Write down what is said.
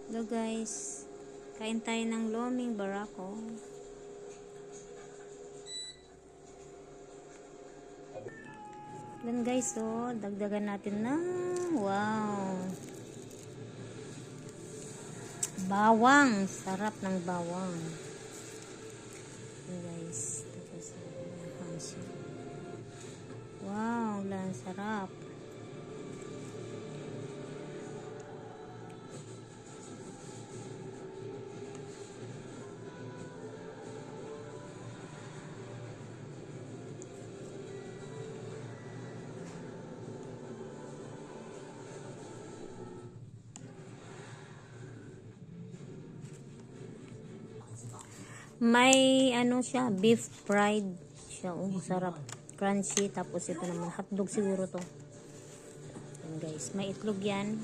Hello guys, kain tayo ng luming barako. Yan guys, oh, dagdagan natin na wow, bawang, sarap ng bawang. Yan guys, tapos wow, lang sarap. May ano siya, beef fried siya. Oh, sarap. Crunchy. Tapos ito naman, hotdog siguro to. Yan guys, may itlog yan.